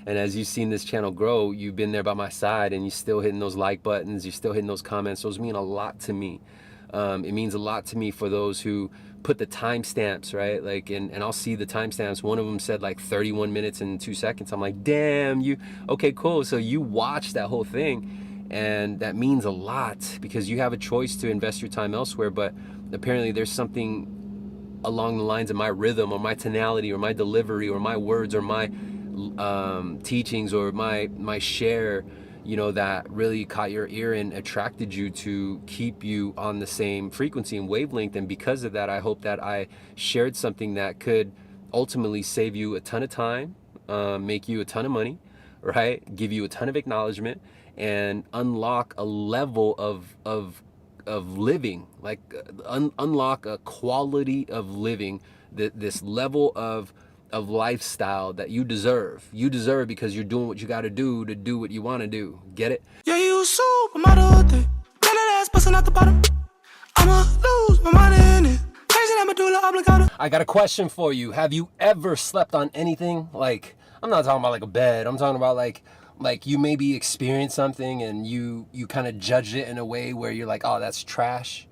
And as you've seen this channel grow, you've been there by my side, and you're still hitting those like buttons, you're still hitting those comments. Those mean a lot to me. It means a lot to me for those who put the timestamps, right? Like, and I'll see the timestamps. One of them said like 31 minutes and 2 seconds. I'm like, damn, you, okay, cool. So you watched that whole thing, and that means a lot because you have a choice to invest your time elsewhere. But apparently there's something along the lines of my rhythm or my tonality or my delivery or my words or my teachings or my share, you know, that really caught your ear and attracted you to keep you on the same frequency and wavelength. And because of that, I hope that I shared something that could ultimately save you a ton of time, make you a ton of money, right? Give you a ton of acknowledgement and unlock a level of living, like unlock a quality of living, this level of lifestyle that you deserve. You deserve because you're doing what you got to do what you want to do. Get it? Yeah, you supermodel thing. Get that ass busting out the bottom. I'ma lose my mind in it. Changing that medulla oblongata. I got a question for you. Have you ever slept on anything? Like, I'm not talking about like a bed. I'm talking about like you maybe experienced something and you kind of judged it in a way where you're like, oh, that's trash.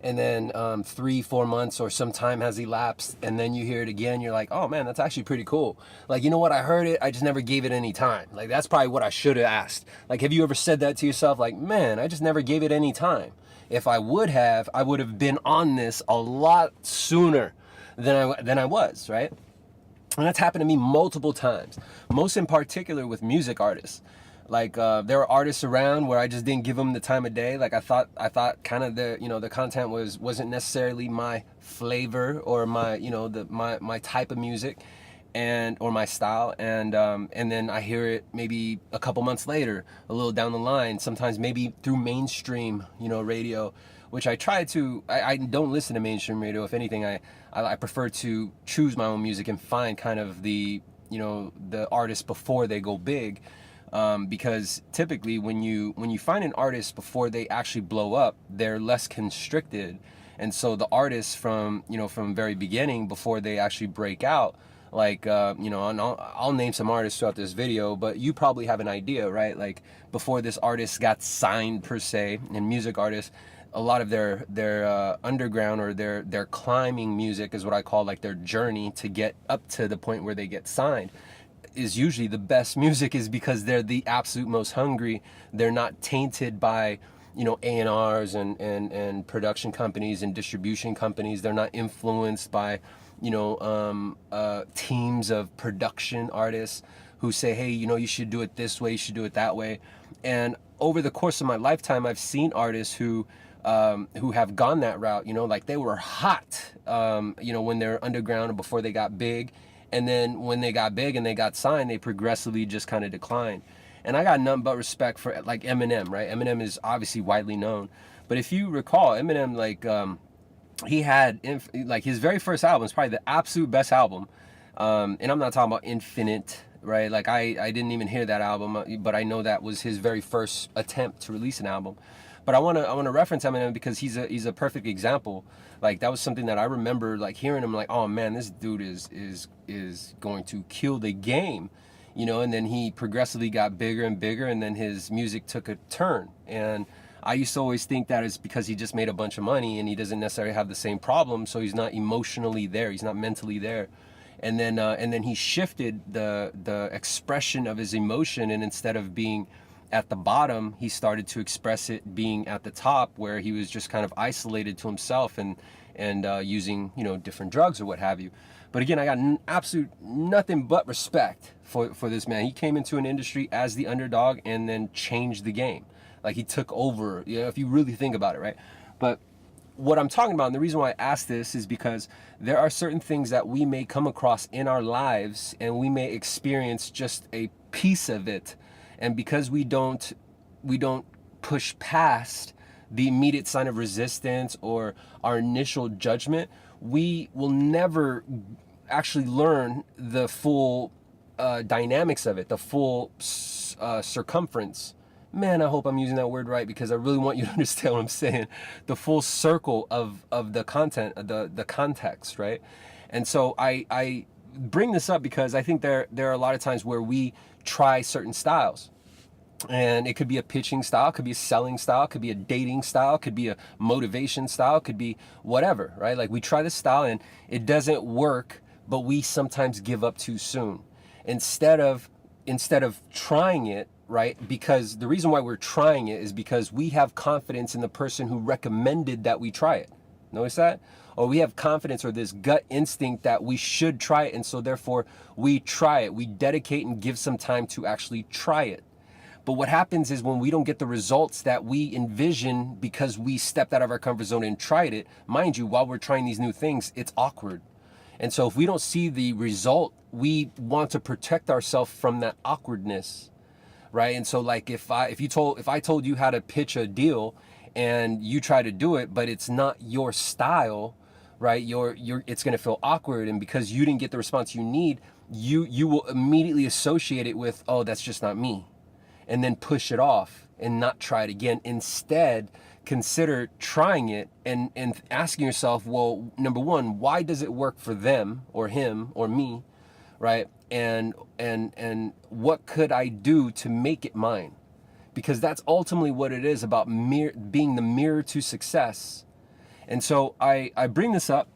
And then 3-4 months or some time has elapsed, and then you hear it again, you're like, oh man, that's actually pretty cool. Like, you know what, I heard it, I just never gave it any time. Like, that's probably what I should have asked. Like, have you ever said that to yourself? Like, man, I just never gave it any time. If I would have been on this a lot sooner than I was, right? And that's happened to me multiple times, most in particular with music artists. Like there were artists around where I just didn't give them the time of day. Like I thought kind of the content wasn't necessarily my flavor or my my type of music, and or my style. And then I hear it maybe a couple months later, a little down the line, sometimes maybe through mainstream radio, which I try to. I don't listen to mainstream radio. If anything, I prefer to choose my own music and find kind of the the artists before they go big. Because typically when you find an artist before they actually blow up, they're less constricted. And so the artists from very beginning, before they actually break out, like and I'll name some artists throughout this video, but you probably have an idea, right? Like before this artist got signed per se, and music artists, a lot of their underground or their climbing music is what I call like their journey to get up to the point where they get signed, is usually the best music, is because they're the absolute most hungry. They're not tainted by A&Rs and production companies and distribution companies. They're not influenced by teams of production artists who say, hey, you should do it this way, you should do it that way. And over the course of my lifetime, I've seen artists who have gone that route, like they were hot when they're underground and before they got big. And then when they got big and they got signed, they progressively just kind of declined. And I got nothing but respect for like Eminem, right? Eminem is obviously widely known. But if you recall, Eminem, like he had, like his very first album is probably the absolute best album. And I'm not talking about Infinite, right? Like I didn't even hear that album, but I know that was his very first attempt to release an album. But I want to reference Eminem because he's a perfect example. Like that was something that I remember like hearing him like, oh man, this dude is going to kill the game, and then he progressively got bigger and bigger, and then his music took a turn. And I used to always think that it's because he just made a bunch of money and he doesn't necessarily have the same problem, so he's not emotionally there, he's not mentally there. And then he shifted the expression of his emotion, and instead of being at the bottom, he started to express it being at the top, where he was just kind of isolated to himself and using different drugs or what have you. But again, I got absolute nothing but respect for this man. He came into an industry as the underdog and then changed the game. Like he took over, if you really think about it, right? But what I'm talking about, and the reason why I ask this, is because there are certain things that we may come across in our lives and we may experience just a piece of it. And because we don't push past the immediate sign of resistance or our initial judgment, we will never actually learn the full dynamics of it, the full circumference. Man, I hope I'm using that word right, because I really want you to understand what I'm saying. The full circle of the content, the context, right? And so I bring this up because I think there are a lot of times where we try certain styles. And it could be a pitching style, could be a selling style, could be a dating style, could be a motivation style, could be whatever, right? Like we try this style and it doesn't work, but we sometimes give up too soon. Instead of trying it, right? Because the reason why we're trying it is because we have confidence in the person who recommended that we try it. Notice that? Or we have confidence or this gut instinct that we should try it, and so therefore we try it. We dedicate and give some time to actually try it. But what happens is when we don't get the results that we envision because we stepped out of our comfort zone and tried it, mind you, while we're trying these new things, it's awkward. And so if we don't see the result, we want to protect ourselves from that awkwardness, right? And so like if I told you how to pitch a deal and you try to do it, but it's not your style, right? It's going to feel awkward, and because you didn't get the response you need, you will immediately associate it with, oh, that's just not me. And then push it off and not try it again. Instead, consider trying it and asking yourself, well, number one, why does it work for them or him or me, right? And what could I do to make it mine? Because that's ultimately what it is about, being the mirror to success. And so I bring this up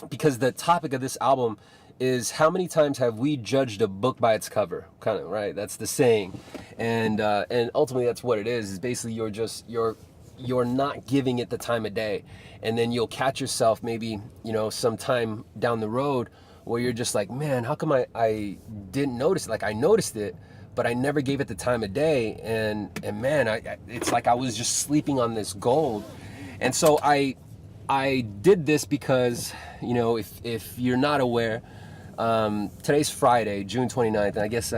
because the topic of this album is how many times have we judged a book by its cover, kind of, right? That's the saying. And ultimately that's what it is basically you're not giving it the time of day. And then you'll catch yourself maybe, sometime down the road where you're just like, man, how come I didn't notice it? Like I noticed it, but I never gave it the time of day. And man, it's like I was just sleeping on this gold. And so I did this because, if you're not aware, today's Friday, June 29th, and I guess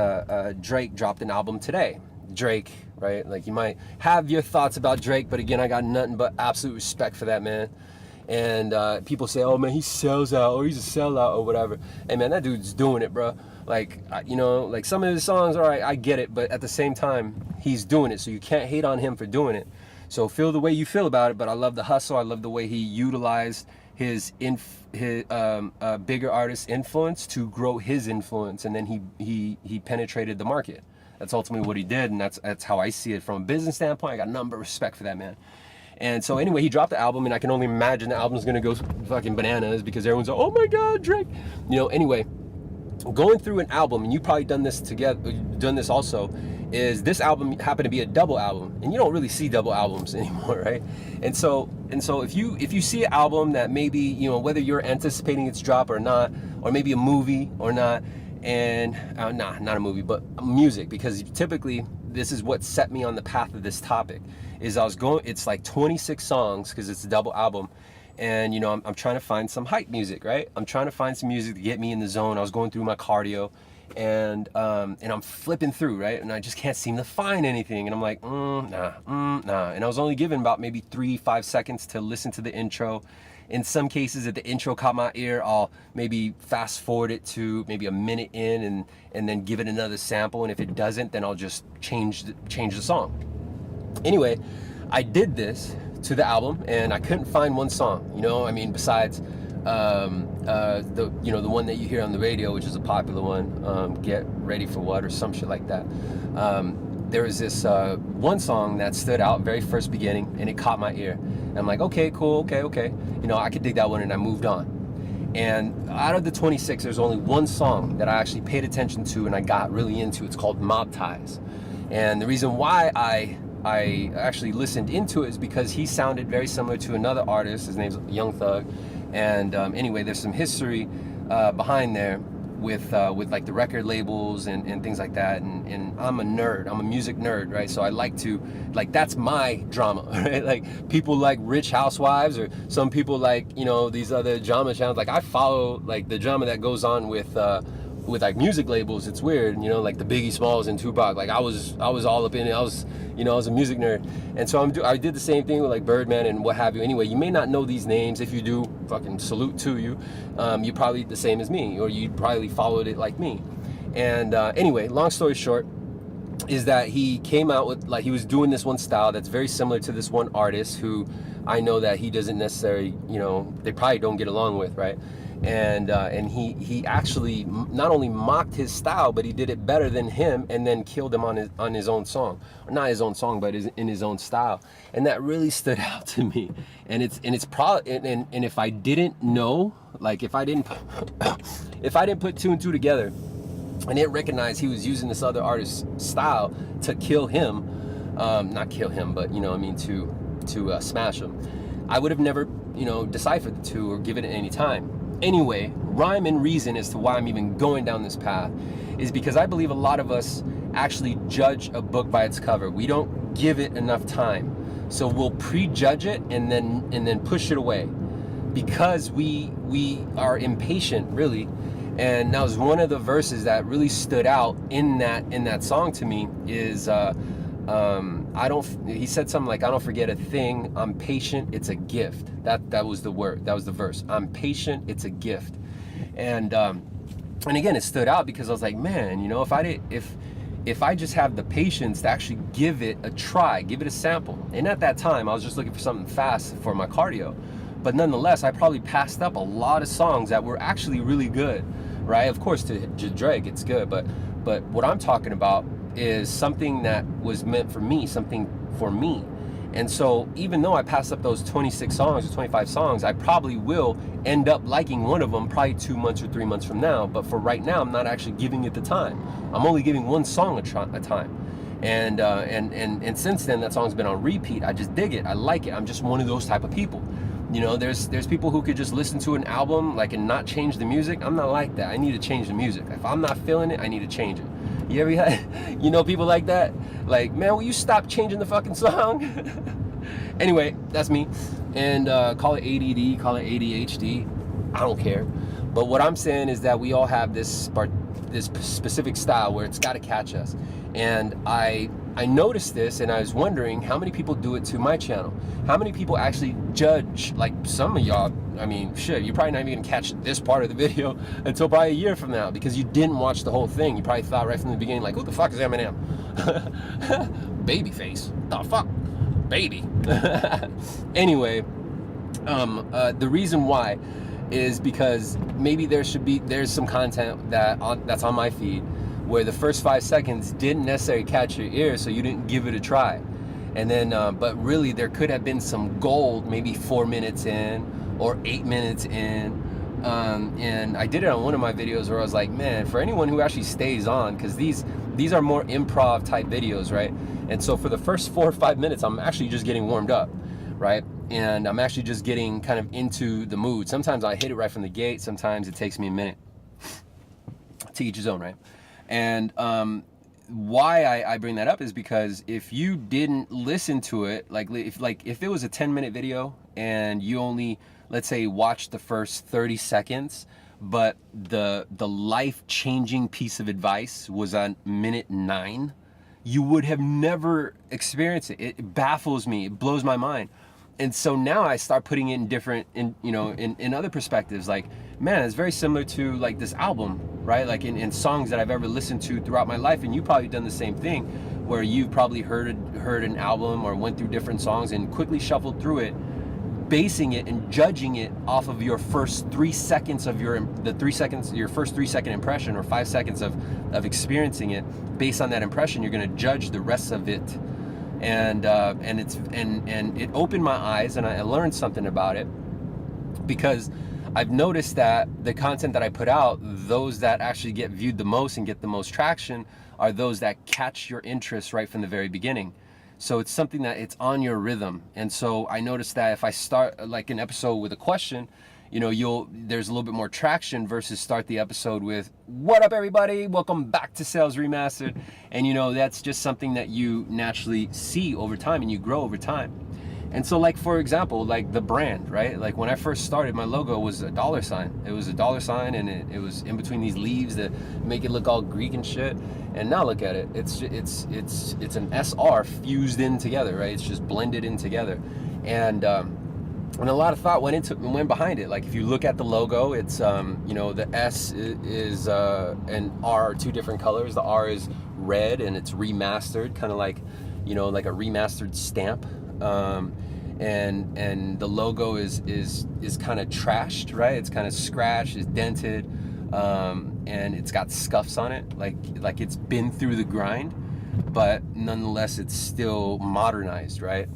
Drake dropped an album today. Drake, right? Like you might have your thoughts about Drake, but again, I got nothing but absolute respect for that man. And people say, oh man, he sells out, or he's a sellout, or whatever. Hey man, that dude's doing it, bro. Like, like some of his songs, all right, I get it, but at the same time, he's doing it, so you can't hate on him for doing it. So feel the way you feel about it, but I love the hustle. I love the way he utilized his bigger artist influence to grow his influence, and then he penetrated the market. That's ultimately what he did, and that's how I see it from a business standpoint. I got nothing but respect for that man. And so anyway, he dropped the album, and I can only imagine the album's gonna go fucking bananas because everyone's like, oh my god, Drake. Anyway, going through an album, and you probably done this also, is this album happened to be a double album, and you don't really see double albums anymore, right? And so if you see an album that maybe, whether you're anticipating its drop or not, or maybe a movie or not, and not a movie, but music, because typically this is what set me on the path of this topic, is it's like 26 songs because it's a double album. And I'm trying to find some hype music, right? I'm trying to find some music to get me in the zone. I was going through my cardio, and I'm flipping through, right? And I just can't seem to find anything. And I'm like, nah. And I was only given about maybe 3-5 seconds to listen to the intro. In some cases, if the intro caught my ear, I'll maybe fast forward it to maybe a minute in, and then give it another sample. And if it doesn't, then I'll just change the song. Anyway, I did this to the album, and I couldn't find one song, besides the one that you hear on the radio, which is a popular one, Get Ready for What, or some shit like that. There was this one song that stood out very first beginning, and it caught my ear. And I'm like, okay, cool, okay. I could dig that one, and I moved on. And out of the 26, there's only one song that I actually paid attention to and I got really into. It's called Mob Ties. And the reason why I actually listened into it is because he sounded very similar to another artist. His name's Young Thug. And anyway, there's some history behind there with like the record labels and things like that. And I'm a nerd. I'm a music nerd, right? So I like to, that's my drama, right? Like people like Rich Housewives, or some people like, these other drama channels. Like I follow like the drama that goes on with like music labels. It's weird, like the Biggie Smalls and Tupac. Like I was all up in it. I was a music nerd, and so I did the same thing with like Birdman and what have you. Anyway, you may not know these names. If you do, fucking salute to you. You're probably the same as me, or you probably followed it like me. And anyway, long story short, is that he came out with, like, he was doing this one style that's very similar to this one artist who I know that he doesn't necessarily, they probably don't get along with, right? and he actually not only mocked his style, but he did it better than him, and then killed him on his own song, or not his own song, but in his own style. And that really stood out to me. And it's probably, and if I didn't know, like if I didn't put two and two together and didn't recognize he was using this other artist's style to kill him, not kill him, but you know what I mean, to smash him, I would have never, you know, deciphered the two or given it any time. Anyway, rhyme and reason as to why I'm even going down this path is because I believe a lot of us actually judge a book by its cover. We don't give it enough time. So we'll prejudge it and then push it away because we are impatient, really. And that was one of the verses that really stood out in that song to me is he said something like, I don't forget a thing, I'm patient, it's a gift. That was the word, that was the verse. I'm patient, it's a gift. And again, it stood out because I was like, man, you know, if I just have the patience to actually give it a try, give it a sample. And at that time, I was just looking for something fast for my cardio. But nonetheless, I probably passed up a lot of songs that were actually really good, right? Of course, to Drake, it's good. But what I'm talking about is something that was meant for me, something for me. And so even though I passed up those 26 songs or 25 songs, I probably will end up liking one of them probably 2 months or 3 months from now. But for right now, I'm not actually giving it the time. I'm only giving one song a time. And since then, that song's been on repeat. I just dig it. I like it. I'm just one of those type of people. You know, there's people who could just listen to an album like and not change the music. I'm not like that. I need to change the music. If I'm not feeling it, I need to change it. You ever had, you know, people like that? Like, man, will you stop changing the fucking song? Anyway, that's me. And call it ADD, call it ADHD. I don't care. But what I'm saying is that we all have this specific style where it's got to catch us. And I noticed this, and I was wondering how many people do it to my channel. How many people actually judge? Like some of y'all, I mean, shit, you're probably not even gonna catch this part of the video until probably a year from now because you didn't watch the whole thing. You probably thought right from the beginning, like, who the fuck is Eminem? Babyface. The fuck? Baby. Anyway, the reason why is because maybe there's some content that's on my feed where the first 5 seconds didn't necessarily catch your ear, so you didn't give it a try. And then, but really there could have been some gold, maybe 4 minutes in or 8 minutes in. And I did it on one of my videos where I was like, man, for anyone who actually stays on, because these are more improv type videos, right? And so for the first 4 or 5 minutes, I'm actually just getting warmed up, right? And I'm actually just getting kind of into the mood. Sometimes I hit it right from the gate. Sometimes it takes me a minute. To each his own, right? And why I bring that up is because if you didn't listen to it, if it was a 10-minute video and you only, let's say, watched the first 30 seconds, but the life-changing piece of advice was on minute 9, you would have never experienced it. It baffles me. It blows my mind. And so now I start putting it in other perspectives. Like, man, it's very similar to like this album, right? Like in songs that I've ever listened to throughout my life, and you've probably done the same thing, where you've probably heard an album or went through different songs and quickly shuffled through it, basing it and judging it off of your first 3 seconds of your first 3 second impression or 5 seconds of experiencing it. Based on that impression, you're going to judge the rest of it. And it opened my eyes, and I learned something about it, because I've noticed that the content that I put out, those that actually get viewed the most and get the most traction are those that catch your interest right from the very beginning. So it's something that it's on your rhythm. And so I noticed that if I start like an episode with a question, you know, there's a little bit more traction versus start the episode with, what up everybody, welcome back to Sales Remastered. And you know, that's just something that you naturally see over time and you grow over time. And so like, for example, like the brand, right? Like when I first started, my logo was a $sign. It was a $sign, and it was in between these leaves that make it look all Greek and shit. And now look at it. It's an SR fused in together, right? It's just blended in together. And a lot of thought went behind it. Like if you look at the logo, it's you know, the S is and R are two different colors. The R is red and it's remastered, kind of like, you know, like a remastered stamp. and the logo is kind of trashed, right? It's kind of scratched, it's dented, and it's got scuffs on it, like it's been through the grind, but nonetheless it's still modernized, right?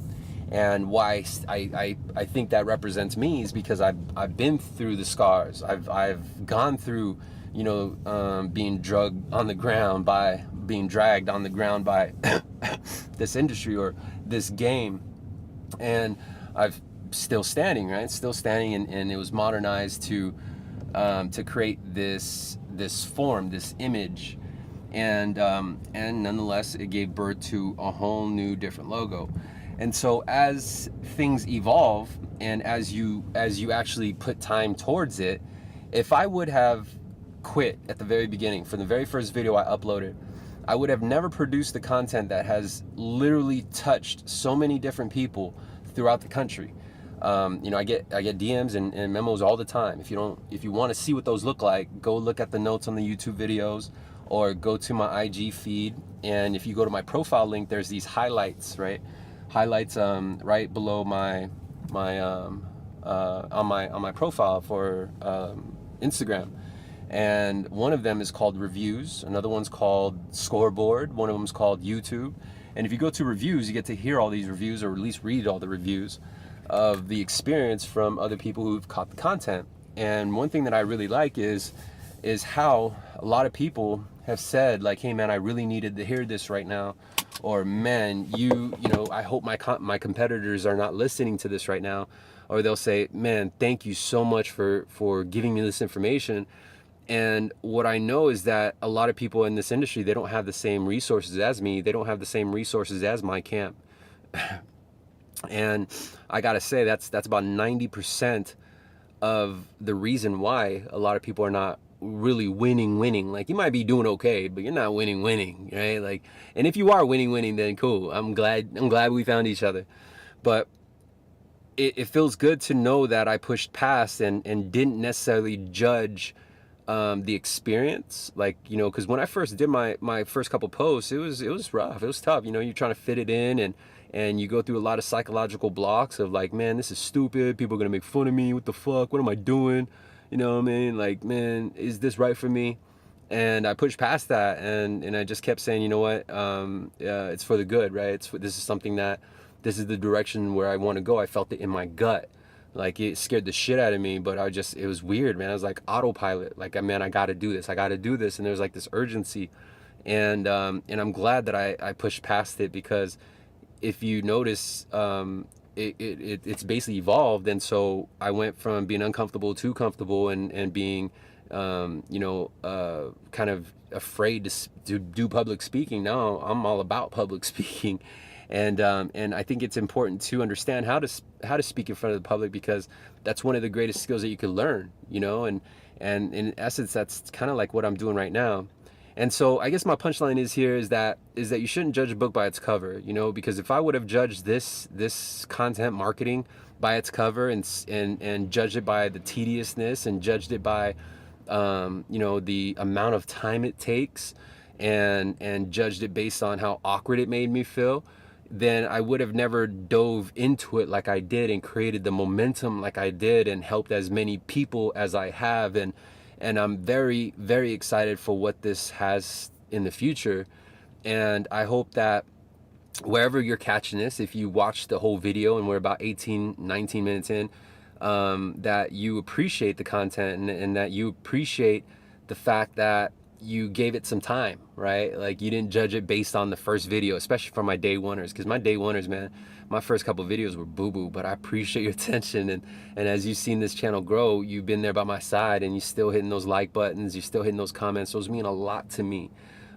And why I think that represents me is because I've been through the scars. I've gone through, being dragged on the ground by this industry or this game, and I've still standing, right? Still standing, and it was modernized to create this form, this image, and nonetheless it gave birth to a whole new different logo. And so as things evolve, and as you actually put time towards it, if I would have quit at the very beginning, from the very first video I uploaded, I would have never produced the content that has literally touched so many different people throughout the country. I get DMs and memos all the time. If you want to see what those look like, go look at the notes on the YouTube videos, or go to my IG feed. And if you go to my profile link, there's these highlights, right? Highlights right below on my profile for Instagram. And one of them is called reviews, another one's called scoreboard, one of them is called YouTube. And if you go to reviews, you get to hear all these reviews, or at least read all the reviews of the experience from other people who've caught the content. And one thing that I really like is how a lot of people have said, like, hey man, I really needed to hear this right now, or man, I hope my competitors are not listening to this right now. Or they'll say, man, thank you so much for giving me this information. And what I know is that a lot of people in this industry, they don't have the same resources as me. They don't have the same resources as my camp. And I gotta say, that's about 90% of the reason why a lot of people are not really winning. Like, you might be doing okay, but you're not winning, right? Like, and if you are winning, then cool. I'm glad we found each other. But it feels good to know that I pushed past and didn't necessarily judge the experience, like, because when I first did my first couple posts, it was rough, it was tough. You're trying to fit it in, and you go through a lot of psychological blocks of like, man, this is stupid, people are gonna make fun of me, what the fuck, what am I doing, what I mean, like, man, is this right for me? And I pushed past that, and I just kept saying, you know what, it's for the good, right? This is something this is the direction where I want to go. I felt it in my gut. Like, it scared the shit out of me, but it was weird, man. I was like autopilot. Like, man, I got to do this. And there was like this urgency. And I'm glad that I pushed past it, because if you notice, it's basically evolved. And so I went from being uncomfortable to comfortable, and being, kind of afraid to do public speaking. Now I'm all about public speaking. And I think it's important to understand how to speak in front of the public, because that's one of the greatest skills that you can learn, and in essence, that's kind of like what I'm doing right now. And so I guess my punchline is that you shouldn't judge a book by its cover, because if I would have judged this content marketing by its cover, and judged it by the tediousness, and judged it by the amount of time it takes, and judged it based on how awkward it made me feel, then I would have never dove into it like I did, and created the momentum like I did, and helped as many people as I have. And I'm very, very excited for what this has in the future. And I hope that wherever you're catching this, if you watch the whole video, and we're about 19 minutes in, that you appreciate the content, and that you appreciate the fact that you gave it some time, right? Like, you didn't judge it based on the first video, especially for my day oneers, because my day oneers, man, my first couple videos were boo-boo, but I appreciate your attention. And as you've seen this channel grow, you've been there by my side, and you're still hitting those like buttons, you're still hitting those comments. Those mean a lot to me.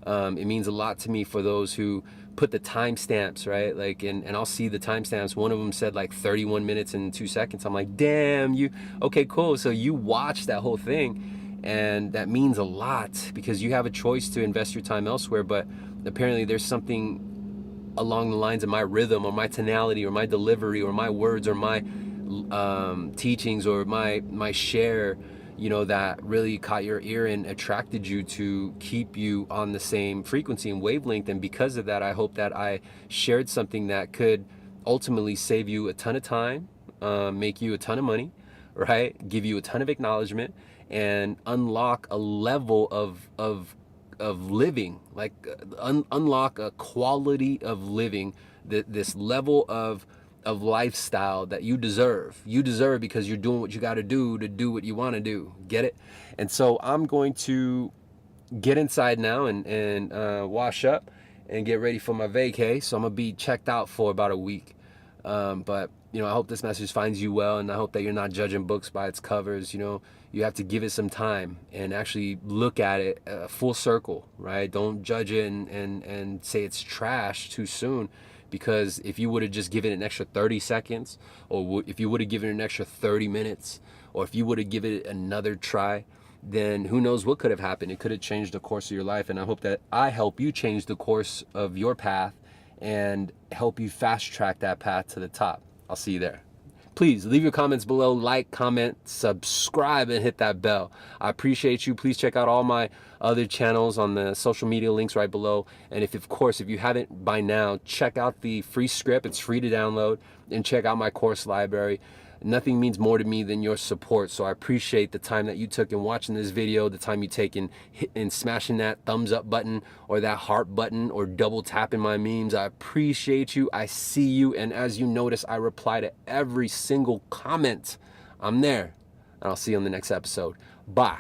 It means a lot to me for those who put the timestamps, right? Like, and I'll see the timestamps. One of them said like 31 minutes and 2 seconds. I'm like, damn, okay, cool. So you watched that whole thing. And that means a lot, because you have a choice to invest your time elsewhere. But apparently there's something along the lines of my rhythm, or my tonality, or my delivery, or my words, or my teachings, or my share, that really caught your ear and attracted you to keep you on the same frequency and wavelength. And because of that, I hope that I shared something that could ultimately save you a ton of time, make you a ton of money, right? Give you a ton of acknowledgement, and unlock a level of living, like unlock a quality of living, this level of lifestyle that you deserve. You deserve because you're doing what you got to do what you want to do. Get it? And so I'm going to get inside now and wash up and get ready for my vacay. So I'm gonna be checked out for about a week. But you know, I hope this message finds you well, and I hope that you're not judging books by its covers. You know, you have to give it some time and actually look at it full circle, right? Don't judge it and say it's trash too soon, because if you would have just given it an extra 30 seconds, or if you would have given it an extra 30 minutes, or if you would have given it another try, then who knows what could have happened. It could have changed the course of your life. And I hope that I help you change the course of your path and help you fast track that path to the top. I'll see you there. Please leave your comments below, like, comment, subscribe, and hit that bell. I appreciate you. Please check out all my other channels on the social media links right below. And if you haven't by now, check out the free script. It's free to download, and check out my course library. Nothing means more to me than your support. So I appreciate the time that you took in watching this video, the time you take in smashing that thumbs up button or that heart button or double tapping my memes. I appreciate you. I see you. And as you notice, I reply to every single comment. I'm there. And I'll see you on the next episode. Bye.